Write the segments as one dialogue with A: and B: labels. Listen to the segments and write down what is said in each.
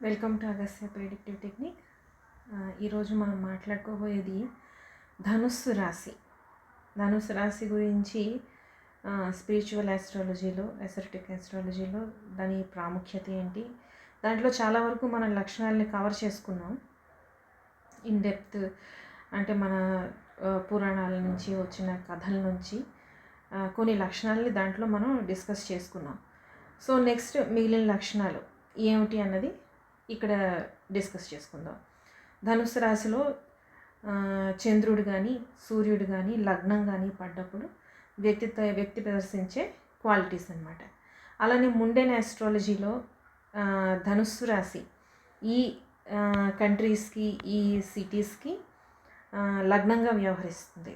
A: Welcome to Agastya predictive technique. ఈరోజు మనం మాట్లాడుకోబోయేది ధనుస్సు రాశి. ధనుస్సు రాశి గురించి స్పిరిచువల్ ఆస్ట్రాలజీలో, ఎసర్టిక్ ఆస్ట్రాలజీలో దాని ప్రాముఖ్యత ఏంటి, దాంట్లో చాలా వరకు మన లక్షణాలని కవర్ చేసుకున్నాం ఇన్ డెప్త్. అంటే మన పురాణాల నుంచి వచ్చిన కథల నుంచి కొన్ని లక్షణాలని దాంట్లో మనం డిస్కస్ చేసుకున్నాం. సో నెక్స్ట్ మిగిలిన లక్షణాలు ఏమిటి అన్నది ఇక్కడ డిస్కస్ చేసుకుందాం. ధనుస్సు రాశిలో చంద్రుడు కానీ సూర్యుడు కానీ లగ్నం కానీ పడ్డప్పుడు వ్యక్తి ప్రదర్శించే క్వాలిటీస్ అన్నమాట. అలానే ముండెన్ ఆస్ట్రాలజీలో ధనుస్సు రాశి ఈ కంట్రీస్కి, ఈ సిటీస్కి లగ్నంగా వ్యవహరిస్తుంది.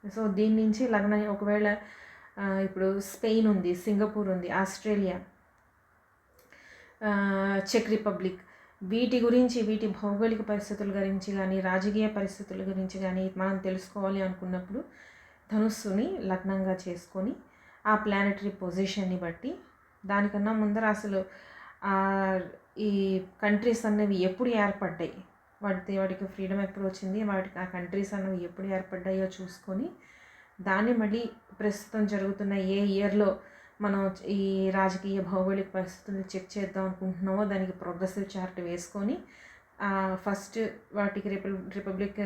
A: సో దీని నుంచి లగ్నం ఒకవేళ ఇప్పుడు స్పెయిన్ ఉంది, సింగపూర్ ఉంది, ఆస్ట్రేలియా, చెక్ రిపబ్లిక్, వీటి గురించి, వీటి భౌగోళిక పరిస్థితుల గురించి కానీ, రాజకీయ పరిస్థితుల గురించి కానీ మనం తెలుసుకోవాలి అనుకున్నప్పుడు ధనుస్సుని లగ్నంగా చేసుకొని ఆ ప్లానెటరీ పొజిషన్ని బట్టి, దానికన్నా ముందర అసలు ఈ కంట్రీస్ అనేవి ఎప్పుడు ఏర్పడ్డాయి, వాటికి ఫ్రీడమ్ ఎప్పుడు వచ్చింది, ఆ కంట్రీస్ అనేవి ఎప్పుడు ఏర్పడ్డాయో చూసుకొని దాన్ని మళ్ళీ ప్రస్తుతం జరుగుతున్న ఏ ఇయర్లో మనం ఈ రాజకీయ భౌగోళిక పరిస్థితులను చెక్ చేద్దాం అనుకుంటున్నామో దానికి ప్రోగ్రెసివ్ చార్ట్ వేసుకొని ఫస్ట్ వాటికి రిపబ్లిక్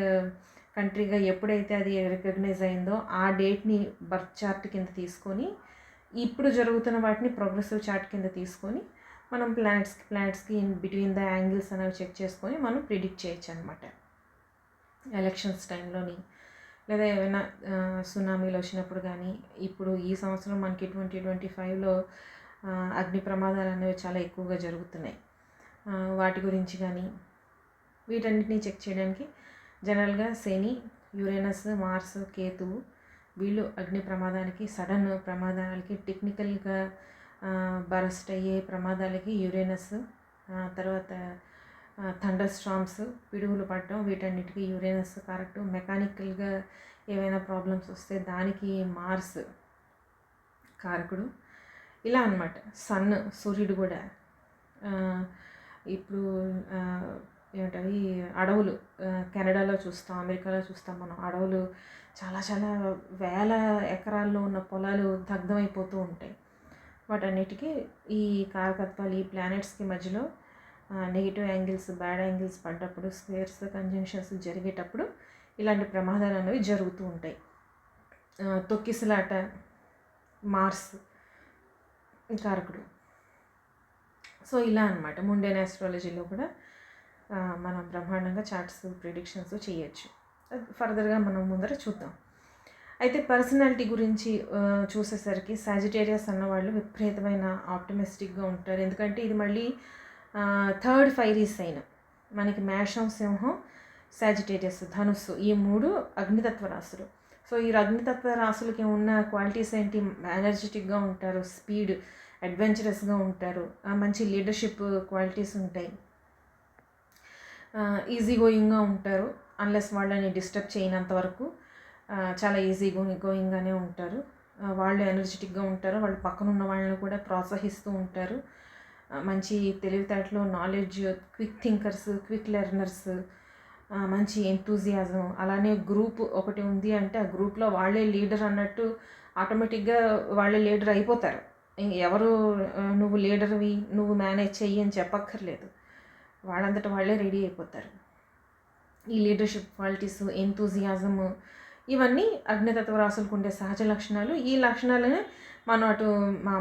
A: కంట్రీగా ఎప్పుడైతే అది రికగ్నైజ్ అయిందో ఆ డేట్ని బర్త్ చార్ట్ కింద తీసుకొని ఇప్పుడు జరుగుతున్న వాటిని ప్రోగ్రెసివ్ చార్ట్ కింద తీసుకొని మనం ప్లానెట్స్కి ఇన్ బిట్వీన్ ద యాంగిల్స్ అనేవి చెక్ చేసుకొని మనం ప్రిడిక్ట్ చేయొచ్చు అనమాట. ఎలక్షన్స్ టైంలోని, లేదా ఏమైనా సునామీలు వచ్చినప్పుడు కానీ, ఇప్పుడు ఈ సంవత్సరం మనకి 2025లో అగ్ని ప్రమాదాలు అనేవి చాలా ఎక్కువగా జరుగుతున్నాయి. వాటి గురించి కానీ వీటన్నిటిని చెక్ చేయడానికి జనరల్గా శని, యురేనస్, మార్స్, కేతువు వీళ్ళు అగ్ని ప్రమాదానికి, సడన్ ప్రమాదాలకి, టెక్నికల్గా బరస్ట్ అయ్యే ప్రమాదాలకి యురేనస్, తర్వాత థండర్ స్టార్మ్స్, పిడుగులు పడటం, వీటన్నిటికీ యురేనస్ కరెక్ట్. మెకానికల్గా ఏవైనా ప్రాబ్లమ్స్ వస్తే దానికి మార్స్ కారకుడు. ఇలా అన్నమాట. సన్, సూర్యుడు కూడా ఇప్పుడు ఏమిటవి అడవులు కెనడాలో చూస్తాం, అమెరికాలో చూస్తాం మనం. అడవులు చాలా చాలా వేల ఎకరాల్లో ఉన్న పొలాలు దగ్ధమైపోతూ ఉంటాయి. వాటన్నిటికీ ఈ కారకత్వాలు, ఈ ప్లానెట్స్కి మధ్యలో నెగిటివ్ యాంగిల్స్, బ్యాడ్ యాంగిల్స్ పడ్డప్పుడు, స్క్వేర్స్, కంజంక్షన్స్ జరిగేటప్పుడు ఇలాంటి ప్రమాదాలు అనేవి జరుగుతూ ఉంటాయి. తొక్కిసలాట మార్స్ కారకుడు. సో ఇలా అన్నమాట. ముండెన్ ఆస్ట్రాలజీలో కూడా మనం బ్రహ్మాండంగా చార్ట్స్, ప్రిడిక్షన్స్ చేయొచ్చు. ఫర్దర్గా మనం ముందర చూద్దాం. అయితే పర్సనాలిటీ గురించి చూసేసరికి సాజిటేరియస్ అన్నవాళ్ళు విపరీతమైన ఆప్టిమిస్టిక్గా ఉంటారు. ఎందుకంటే ఇది మళ్ళీ థర్డ్ ఫైరీ సైన్. మనకి మేషం, సింహం, సాజిటేరియస్, ధనుస్సు, ఈ మూడు అగ్నితత్వ రాశులు. సో ఈ అగ్నితత్వ రాశులకి ఉన్న క్వాలిటీస్ ఏంటి? ఎనర్జెటిక్గా ఉంటారు, స్పీడ్, అడ్వెంచరస్గా ఉంటారు, మంచి లీడర్షిప్ క్వాలిటీస్ ఉంటాయి, ఈజీ గోయింగ్గా ఉంటారు. అన్లెస్ వాళ్ళని డిస్టర్బ్ చేయనంత వరకు చాలా ఈజీ గోయింగ్గానే ఉంటారు. వాళ్ళు ఎనర్జెటిక్గా ఉంటారు. వాళ్ళు పక్కన ఉన్న వాళ్ళని కూడా ప్రోత్సహిస్తూ ఉంటారు. మంచి తెలివితేటలు, knowledge, quick thinkers, quick learners, మంచి ఎంతూజియాజం. అలానే గ్రూప్ ఒకటి ఉంది అంటే ఆ గ్రూప్లో వాళ్ళే లీడర్ అన్నట్టు ఆటోమేటిక్గా వాళ్ళే లీడర్ అయిపోతారు. ఎవరు నువ్వు లీడర్వి, నువ్వు మేనేజ్ చెయ్యి అని చెప్పక్కర్లేదు, వాళ్ళంతటా వాళ్ళే రెడీ అయిపోతారు. ఈ లీడర్షిప్ క్వాలిటీస్, ఎంతూజియాజము, ఇవన్నీ అగ్నితత్వ రాశులకు ఉండే సహజ లక్షణాలు. ఈ లక్షణాలనే మనం అటు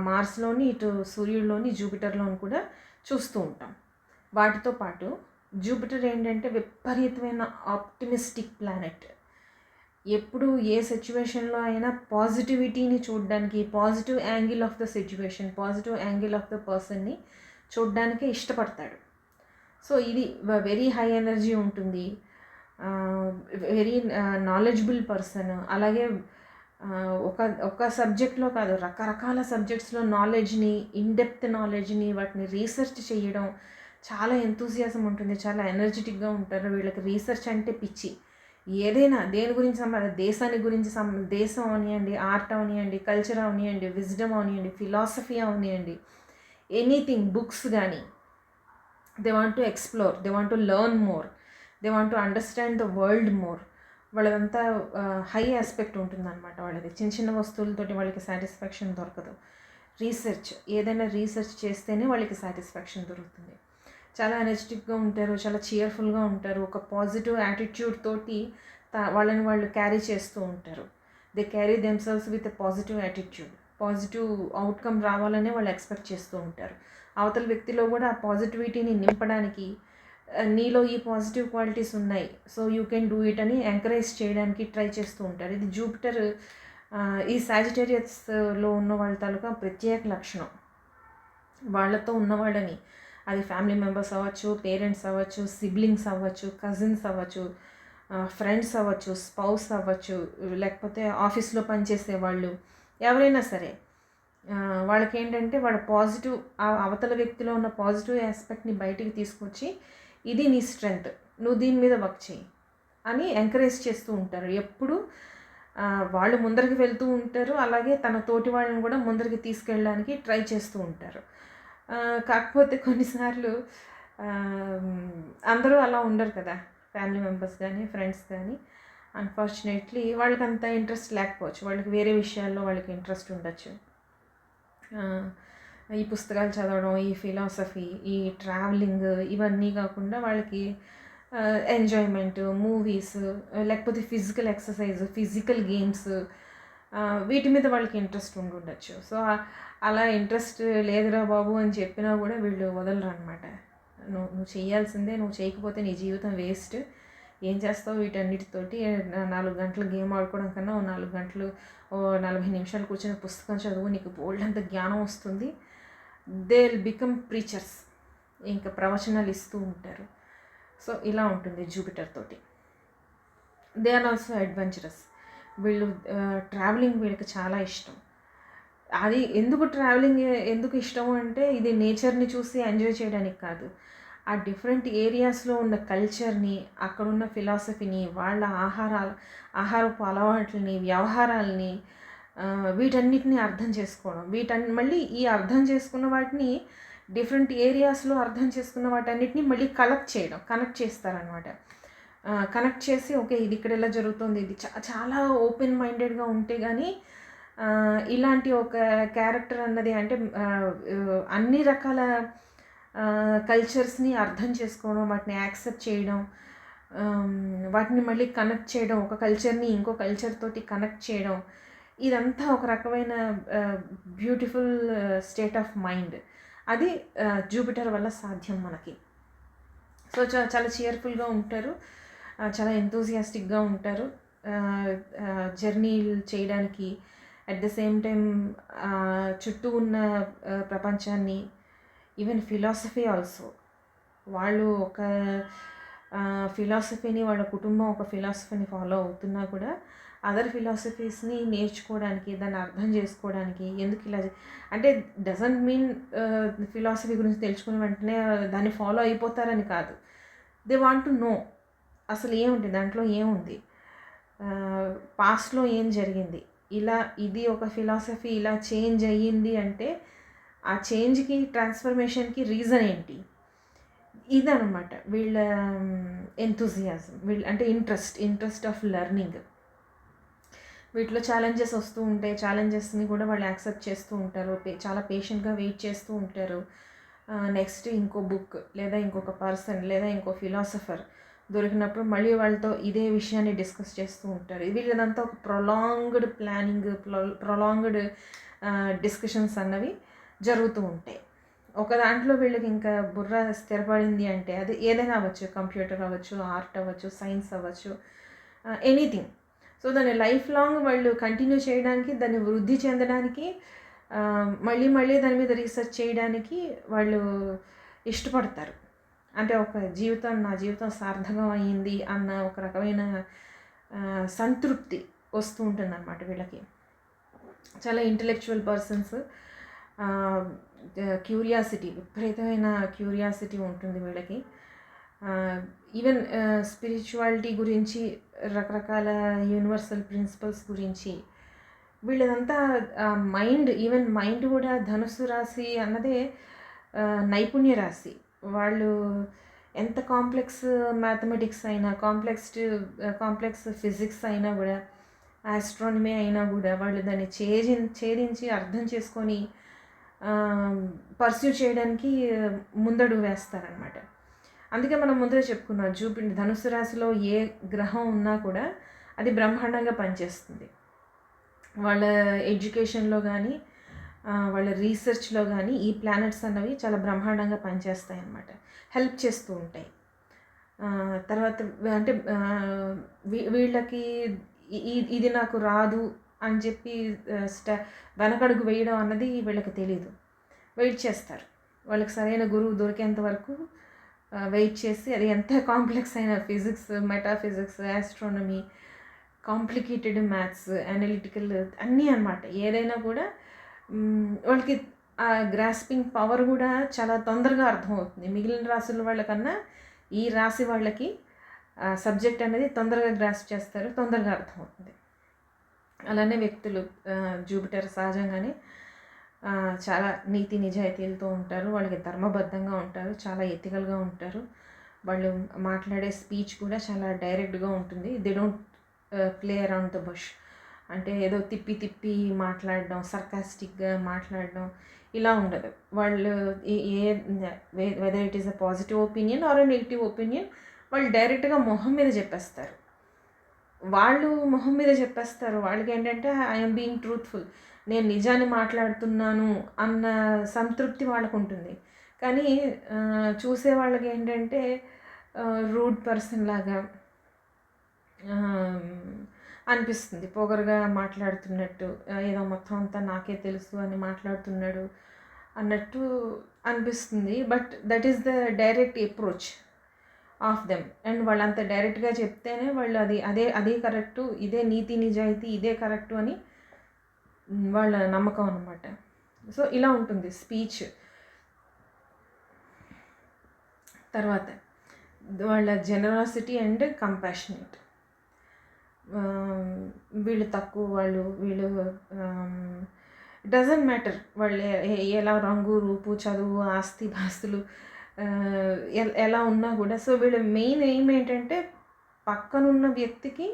A: మార్స్లోని, ఇటు సూర్యుడిలోని, జూపిటర్లోని కూడా చూస్తూ ఉంటాం. వాటితో పాటు జూపిటర్ ఏంటంటే విపరీతమైన ఆప్టిమిస్టిక్ ప్లానెట్. ఎప్పుడు ఏ సిచ్యువేషన్లో అయినా పాజిటివిటీని చూడడానికి, positive angle of the situation, positive angle of the పర్సన్ని చూడడానికే ఇష్టపడతాడు. సో ఇది వెరీ హై ఎనర్జీ ఉంటుంది, వెరీ నాలెడ్జబుల్ పర్సన్. అలాగే ఒక సబ్జెక్ట్లో కాదు, రకరకాల సబ్జెక్ట్స్లో నాలెడ్జ్ని, ఇన్డెప్త్ నాలెడ్జ్ని, వాటిని రీసెర్చ్ చేయడం చాలా ఎంతూజియాజం ఉంటుంది, చాలా ఎనర్జెటిక్గా ఉంటారు. వీళ్ళకి రీసెర్చ్ అంటే పిచ్చి. ఏదైనా దేని గురించి దేశానికి గురించి దేశం అవనివ్వండి, ఆర్ట్ అవనివ్వండి, కల్చర్ అవనివ్వండి, విజ్డమ్ అవనివ్వండి, ఫిలాసఫీ అవనివ్వండి, ఎనీథింగ్, బుక్స్ కానీ they want to explore, they want to learn more, they want to understand the world more. వాళ్ళదంతా హై ఆస్పెక్ట్ ఉంటుందన్నమాట వాళ్ళది. చిన్న చిన్న వస్తువులతోటి వాళ్ళకి సాటిస్ఫాక్షన్ దొరకదు. రీసెర్చ్, ఏదైనా రీసెర్చ్ చేస్తేనే వాళ్ళకి సాటిస్ఫాక్షన్ దొరుకుతుంది. చాలా ఎనర్జెటిక్గా ఉంటారు, చాలా చీర్ఫుల్గా ఉంటారు, ఒక పాజిటివ్ యాటిట్యూడ్ తోటి వాళ్ళని వాళ్ళు క్యారీ చేస్తూ ఉంటారు. They carry themselves with a positive attitude. Positive outcome రావాలనే వాళ్ళు ఎక్స్పెక్ట్ చేస్తూ ఉంటారు. అవతల వ్యక్తిలో కూడా ఆ పాజిటివిటీని నింపడానికి, నీలో ఈ పాజిటివ్ క్వాలిటీస్ ఉన్నాయి, so you can do it అని ఎంకరేజ్ చేయడానికి ట్రై చేస్తూ ఉంటారు. ఇది జూపిటర్ ఈ సాజిటేరియస్లో ఉన్న వాళ్ళ తాలూకా ప్రత్యేక లక్షణం. వాళ్ళతో ఉన్నవాళ్ళని, అది ఫ్యామిలీ మెంబర్స్ అవ్వచ్చు, పేరెంట్స్ అవ్వచ్చు, సిబ్లింగ్స్ అవ్వచ్చు, కజిన్స్ అవ్వచ్చు, ఫ్రెండ్స్ అవ్వచ్చు, స్పౌస్ అవ్వచ్చు, లేకపోతే ఆఫీస్లో పనిచేసే వాళ్ళు, ఎవరైనా సరే వాళ్ళకి ఏంటంటే వాళ్ళ పాజిటివ్, అవతల వ్యక్తిలో ఉన్న పాజిటివ్ ఆస్పెక్ట్ని బయటికి తీసుకొచ్చి, ఇది నీ స్ట్రెంగ్త్, నువ్వు దీని మీద వర్క్ చేయి అని ఎంకరేజ్ చేస్తూ ఉంటారు. ఎప్పుడు వాళ్ళు ముందరికి వెళ్తూ ఉంటారు, అలాగే తన తోటి వాళ్ళని కూడా ముందరికి తీసుకెళ్ళడానికి ట్రై చేస్తూ ఉంటారు. కాకపోతే కొన్నిసార్లు అందరూ అలా ఉండరు కదా, ఫ్యామిలీ మెంబర్స్ కానీ ఫ్రెండ్స్ కానీ. అన్ఫార్చునేట్లీ వాళ్ళకి అంత ఇంట్రెస్ట్ లేకపోవచ్చు, వాళ్ళకి వేరే విషయాల్లో వాళ్ళకి ఇంట్రెస్ట్ ఉండొచ్చు. ఈ పుస్తకాలు చదవడం, ఈ ఫిలాసఫీ, ఈ ట్రావెలింగ్, ఇవన్నీ కాకుండా వాళ్ళకి ఎంజాయ్మెంట్, మూవీస్, లేకపోతే ఫిజికల్ ఎక్సర్సైజ్, ఫిజికల్ గేమ్స్, వీటి మీద వాళ్ళకి ఇంట్రెస్ట్ ఉండొచ్చు. సో అలా ఇంట్రెస్ట్ లేదురా బాబు అని చెప్పినా కూడా వీళ్ళు వదలరు అనమాట. నువ్వు చేయాల్సిందే, నువ్వు చేయకపోతే నీ జీవితం వేస్ట్, ఏం చేస్తావు వీటన్నిటితోటి, 4 గంటలు గేమ్ ఆడుకోవడం కన్నా 4 గంటలు 40 నిమిషాలు కూర్చొని పుస్తకం చదువు, నీకు బోల్డ్ అంత జ్ఞానం వస్తుంది. దే విల్ బికమ్ ప్రీచర్స్, ఇంకా ప్రవచనాలు ఇస్తూ ఉంటారు. సో ఇలా ఉంటుంది జూపిటర్ తోటి. They are also adventurous. వీళ్ళు ట్రావెలింగ్ వీళ్ళకి చాలా ఇష్టం. అది ట్రావెలింగ్ ఎందుకు ఇష్టము అంటే, ఇది నేచర్ని చూసి ఎంజాయ్ చేయడానికి కాదు, ఆ డిఫరెంట్ ఏరియాస్లో ఉన్న కల్చర్ని, అక్కడున్న ఫిలాసఫీని, వాళ్ళ ఆహారపు అలవాట్లని, వ్యవహారాలని, వీటన్నిటిని అర్థం చేసుకోవడం. మళ్ళీ ఈ అర్థం చేసుకున్న వాటిని డిఫరెంట్ ఏరియాస్లో అర్థం చేసుకున్న వాటన్నిటిని మళ్ళీ కనెక్ట్ చేస్తారనమాట. కనెక్ట్ చేసి ఓకే ఇది ఇక్కడ ఎలా జరుగుతుంది, ఇది చాలా ఓపెన్ మైండెడ్గా ఉంటే కానీ ఇలాంటి ఒక క్యారెక్టర్ అన్నది, అంటే అన్ని రకాల కల్చర్స్ని అర్థం చేసుకోవడం, వాటిని యాక్సెప్ట్ చేయడం, వాటిని మళ్ళీ కనెక్ట్ చేయడం, ఒక కల్చర్ని ఇంకో కల్చర్ తోటి కనెక్ట్ చేయడం, ఇదంతా ఒక రకమైన బ్యూటిఫుల్ స్టేట్ ఆఫ్ మైండ్. అది జూపిటర్ వల్ల సాధ్యం మనకి. సో చాలా చీర్ఫుల్గా ఉంటారు, చాలా ఎంతూజియాస్టిక్గా ఉంటారు జర్నీలు చేయడానికి. అట్ ద సేమ్ టైం చుట్టూ ఉన్న ప్రపంచాన్ని, ఈవెన్ ఫిలాసఫీ ఆల్సో, వాళ్ళు ఒక ఫిలాసఫీని, వాళ్ళ కుటుంబం ఒక ఫిలాసఫీని ఫాలో అవుతున్నా కూడా అదర్ ఫిలాసఫీస్ని నేర్చుకోవడానికి, దాన్ని అర్థం చేసుకోవడానికి, ఎందుకు ఇలా అంటే డజంట్ మీన్ ఫిలాసఫీ గురించి తెలుసుకున్న వెంటనే దాన్ని ఫాలో అయిపోతారని కాదు. దే వాంట్ టు నో అసలు ఏముంది దాంట్లో, ఏముంది పాస్ట్లో ఏం జరిగింది, ఇది ఒక ఫిలాసఫీ ఇలా చేంజ్ అయ్యింది అంటే ఆ చేంజ్కి, ట్రాన్స్ఫర్మేషన్కి రీజన్ ఏంటి, ఇదనమాట వీళ్ళ ఎంతూజియాజం, అంటే ఇంట్రెస్ట్ ఆఫ్ లెర్నింగ్. వీటిలో ఛాలెంజెస్ వస్తూ ఉంటాయి, ఛాలెంజెస్ని కూడా వాళ్ళు యాక్సెప్ట్ చేస్తూ ఉంటారు, చాలా పేషెంట్గా వెయిట్ చేస్తూ ఉంటారు. నెక్స్ట్ ఇంకో బుక్, లేదా ఇంకొక పర్సన్, లేదా ఇంకో ఫిలాసఫర్ దొరికినప్పుడు మళ్ళీ వాళ్ళతో ఇదే విషయాన్ని డిస్కస్ చేస్తూ ఉంటారు. వీళ్ళదంతా ఒక ప్రొలాంగ్డ్ ప్లానింగ్, ప్రొలాంగ్డ్ డిస్కషన్స్ అన్నవి జరుగుతూ ఉంటాయి. ఒక దాంట్లో వీళ్ళకి ఇంకా బుర్ర స్థిరపడింది అంటే అది ఏదైనా అవ్వచ్చు, కంప్యూటర్ అవ్వచ్చు, ఆర్ట్ అవ్వచ్చు, సైన్స్ అవ్వచ్చు, ఎనీథింగ్. సో దాన్ని లైఫ్ లాంగ్ వాళ్ళు కంటిన్యూ చేయడానికి, దాన్ని వృద్ధి చెందడానికి, మళ్ళీ దాని మీద రీసెర్చ్ చేయడానికి వాళ్ళు ఇష్టపడతారు. అంటే నా జీవితం సార్థకం అయ్యింది అన్న ఒక రకమైన సంతృప్తి వస్తూ ఉంటుందన్నమాట వీళ్ళకి. చాలా ఇంటలెక్చువల్ పర్సన్స్, క్యూరియాసిటీ, విపరీతమైన క్యూరియాసిటీ ఉంటుంది వీళ్ళకి. ఈవెన్ స్పిరిచువాలిటీ గురించి, రకరకాల యూనివర్సల్ ప్రిన్సిపల్స్ గురించి వీళ్ళదంతా మైండ్ కూడా ధనుస్సు రాశి అన్నదే నైపుణ్య రాశి. వాళ్ళు ఎంత కాంప్లెక్స్ మ్యాథమెటిక్స్ అయినా, కాంప్లెక్స్ ఫిజిక్స్ అయినా కూడా, ఆస్ట్రానమీ అయినా కూడా వాళ్ళు దాన్ని ఛేదించి అర్థం చేసుకొని పర్స్యూ చేయడానికి ముందడుగు వేస్తారనమాట. అందుకే మనం ముందరే చెప్పుకున్నాం, ధనుసు రాశిలో ఏ గ్రహం ఉన్నా కూడా అది బ్రహ్మాండంగా పనిచేస్తుంది. వాళ్ళ ఎడ్యుకేషన్లో కానీ, వాళ్ళ రీసెర్చ్లో కానీ ఈ ప్లానెట్స్ అన్నవి చాలా బ్రహ్మాండంగా పనిచేస్తాయి అన్నమాట, హెల్ప్ చేస్తూ ఉంటాయి. తర్వాత అంటే వీళ్ళకి ఇది నాకు రాదు అని చెప్పి వెనకడుగు వేయడం అన్నది వీళ్ళకి తెలీదు. వెయిట్ చేస్తారు, వాళ్ళకి సరైన గురువు దొరికేంత వరకు వెయిట్ చేసి, అది ఎంత కాంప్లెక్స్ అయిన physics, metaphysics, astronomy, complicated maths, analytical అన్నీ అన్నమాట, ఏదైనా కూడా వాళ్ళకి ఆ గ్రాస్పింగ్ పవర్ కూడా చాలా తొందరగా అర్థమవుతుంది. మిగిలిన రాశుల వాళ్ళకన్నా ఈ రాశి వాళ్ళకి సబ్జెక్ట్ అనేది తొందరగా గ్రాస్ప్ చేస్తారు, తొందరగా అర్థమవుతుంది. అలానే వ్యక్తులు జూపిటర్ సహజంగానే చాలా నీతి నిజాయితీలతో ఉంటారు, వాళ్ళకి ధర్మబద్ధంగా ఉంటారు, చాలా ఎథికల్గా ఉంటారు. వాళ్ళు మాట్లాడే స్పీచ్ కూడా చాలా డైరెక్ట్గా ఉంటుంది. They don't play around the bush, అంటే ఏదో తిప్పి మాట్లాడడం, సర్కాస్టిక్గా మాట్లాడడం ఇలా ఉండదు. వాళ్ళు whether it is a positive opinion or a negative opinion, వాళ్ళు డైరెక్ట్గా మొహం మీద చెప్పేస్తారు. వాళ్ళకి ఏంటంటే ఐఎమ్ బీయింగ్ ట్రూత్ఫుల్, నేను నిజాన్ని మాట్లాడుతున్నాను అన్న సంతృప్తి వాళ్ళకు ఉంటుంది. కానీ చూసే వాళ్ళకి ఏంటంటే రూడ్ పర్సన్ లాగా అనిపిస్తుంది, పొగరుగా మాట్లాడుతున్నట్టు, ఏదో మొత్తం అంతా నాకే తెలుసు అని మాట్లాడుతున్నాడు అన్నట్టు అనిపిస్తుంది. But that is the direct approach of them. And వాళ్ళంత డైరెక్ట్గా చెప్తేనే వాళ్ళు అదే కరెక్టు, ఇదే నీతి నిజాయితీ, ఇదే కరెక్టు అని వాళ్ళ నమ్మకం అన్నమాట. సో ఇలా ఉంటుంది స్పీచ్. తర్వాత వాళ్ళ జనరాసిటీ అండ్ కంపాషనేట్. వీళ్ళు తక్కువ, వీళ్ళు డజంట్ మ్యాటర్ వాళ్ళు ఎలా రంగు రూపు చదువు ఆస్తి పాస్తులు ఎలా ఉన్నా కూడా. సో వీళ్ళ మెయిన్ ఎయిమ్ ఏంటంటే పక్కనున్న వ్యక్తికి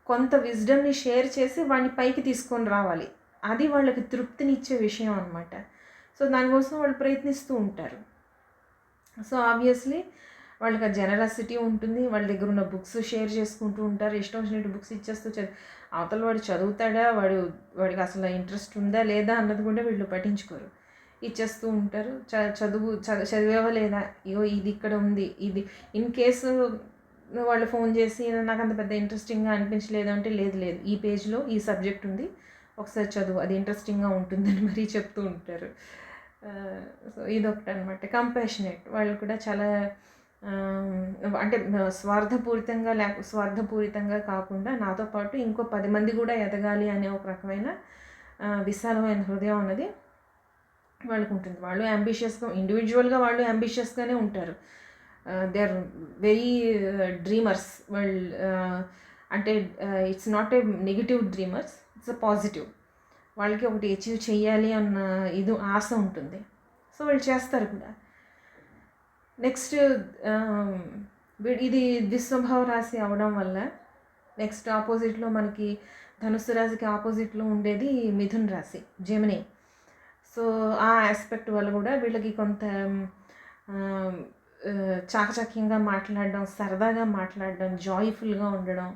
A: కొంత విజ్డమ్ని షేర్ చేసి వాడిని పైకి తీసుకొని రావాలి, అది వాళ్ళకి తృప్తినిచ్చే విషయం అనమాట. సో దానికోసం వాళ్ళు ప్రయత్నిస్తూ ఉంటారు. సో ఆబ్వియస్లీ వాళ్ళకి ఆ జనరాసిటీ ఉంటుంది, వాళ్ళ దగ్గర ఉన్న బుక్స్ షేర్ చేసుకుంటూ ఉంటారు, ఇష్టం వచ్చినట్టు బుక్స్ ఇచ్చేస్తూ అవతల వాడు చదువుతాడా, వాడికి అసలు ఇంట్రెస్ట్ ఉందా లేదా అన్నది కూడా వీళ్ళు పట్టించుకోరు, ఇచ్చేస్తూ ఉంటారు. చదివేవా లేదా, ఇగో ఇది ఇక్కడ ఉంది, ఇది ఇన్ కేసు వాళ్ళు ఫోన్ చేసి నాకు అంత పెద్ద ఇంట్రెస్టింగ్గా అనిపించలేదు అంటే, లేదు ఈ పేజ్లో ఈ సబ్జెక్ట్ ఉంది, ఒకసారి చదువు, అది ఇంట్రెస్టింగ్గా ఉంటుందని మరీ చెప్తూ ఉంటారు. సో ఇదొకటి అనమాట. కంపాషనేట్ వాళ్ళు కూడా చాలా అంటే స్వార్థపూరితంగా కాకుండా నాతో పాటు ఇంకో 10 మంది కూడా ఎదగాలి అనే ఒక రకమైన విశాలమైన హృదయం అన్నది వాళ్ళకు ఉంటుంది. వాళ్ళు అంబిషియస్గా, ఇండివిజువల్గా వాళ్ళు అంబిషియస్గానే ఉంటారు. They are very dreamers. వాళ్ళు అంటే it's not a negative dreamers, it's a positive. వాళ్ళకి ఒకటి అచీవ్ చేయాలి అన్న ఆశ ఉంటుంది. సో వాళ్ళు చేస్తారు కూడా. నెక్స్ట్ ఇది ద్విస్వభావ రాశి అవడం వల్ల నెక్స్ట్ ఆపోజిట్లో మనకి ధనుస్సు రాశికి ఆపోజిట్లో ఉండేది మిథున్ రాశి, జెమిని. సో ఆ ఆస్పెక్ట్ వల్ల కూడా వీళ్ళకి కొంత చాకచక్యంగా మాట్లాడడం, సరదాగా మాట్లాడడం, జాయ్ఫుల్గా ఉండడం,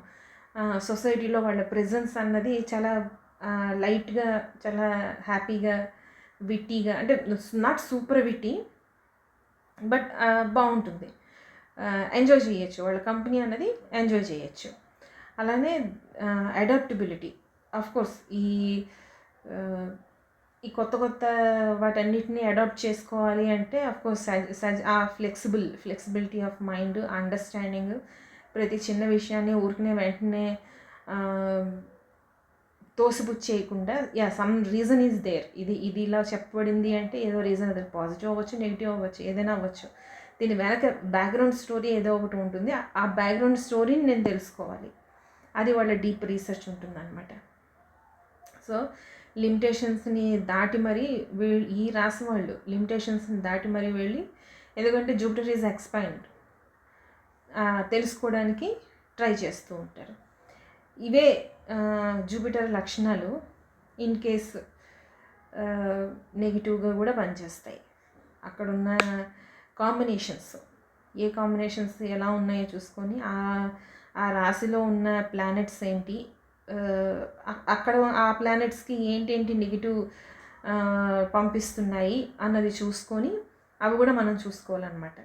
A: సొసైటీలో వాళ్ళ ప్రెజెన్స్ అన్నది చాలా లైట్గా, చాలా హ్యాపీగా, విట్టీగా, అంటే నాట్ సూపర్ విట్టీ బట్ బాగుంటుంది, ఎంజాయ్ చేయొచ్చు, వాళ్ళ కంపెనీ అన్నది ఎంజాయ్ చేయొచ్చు. అలానే అడాప్టబిలిటీ, ఆఫ్కోర్స్ ఈ కొత్త వాటన్నిటిని అడాప్ట్ చేసుకోవాలి అంటే ఆఫ్కోర్స్ ఆ ఫ్లెక్సిబిలిటీ ఆఫ్ మైండ్, అండర్స్టాండింగ్, ప్రతి చిన్న విషయాన్ని ఊరికనే వెంటనే తోసిపుచ్చేయకుండా, సమ్ రీజన్ ఈజ్ దేర్, ఇది ఇలా చెప్పబడింది అంటే ఏదో రీజన్, అది పాజిటివ్ అవ్వచ్చు, నెగిటివ్ అవ్వచ్చు, ఏదైనా అవ్వచ్చు, దీని వెనక బ్యాక్గ్రౌండ్ స్టోరీ ఏదో ఒకటి ఉంటుంది, ఆ బ్యాక్గ్రౌండ్ స్టోరీని నేను తెలుసుకోవాలి, అది వాళ్ళ డీప్ రీసెర్చ్ ఉంటుందన్నమాట. సో లిమిటేషన్స్ని దాటి మరీ ఈ రాసి వాళ్ళు లిమిటేషన్స్ని దాటి మరీ వెళ్ళి ఎందుకంటే జూపిటర్ ఈజ్ ఎక్స్పాండ్, తెలుసుకోవడానికి ట్రై చేస్తూ ఉంటారు. ఇవే జూపిటర్ లక్షణాలు ఇన్ కేస్ నెగిటివ్గా కూడా పనిచేస్తాయి. అక్కడున్న కాంబినేషన్స్, ఏ కాంబినేషన్స్ ఎలా ఉన్నాయో చూసుకొని ఆ రాశిలో ఉన్న ప్లానెట్స్ ఏంటి, అక్కడ ఆ ప్లానెట్స్కి ఏంటేంటి నెగిటివ్ పంపిస్తున్నాయి అన్నది చూసుకొని అవి కూడా మనం చూసుకోవాలన్నమాట.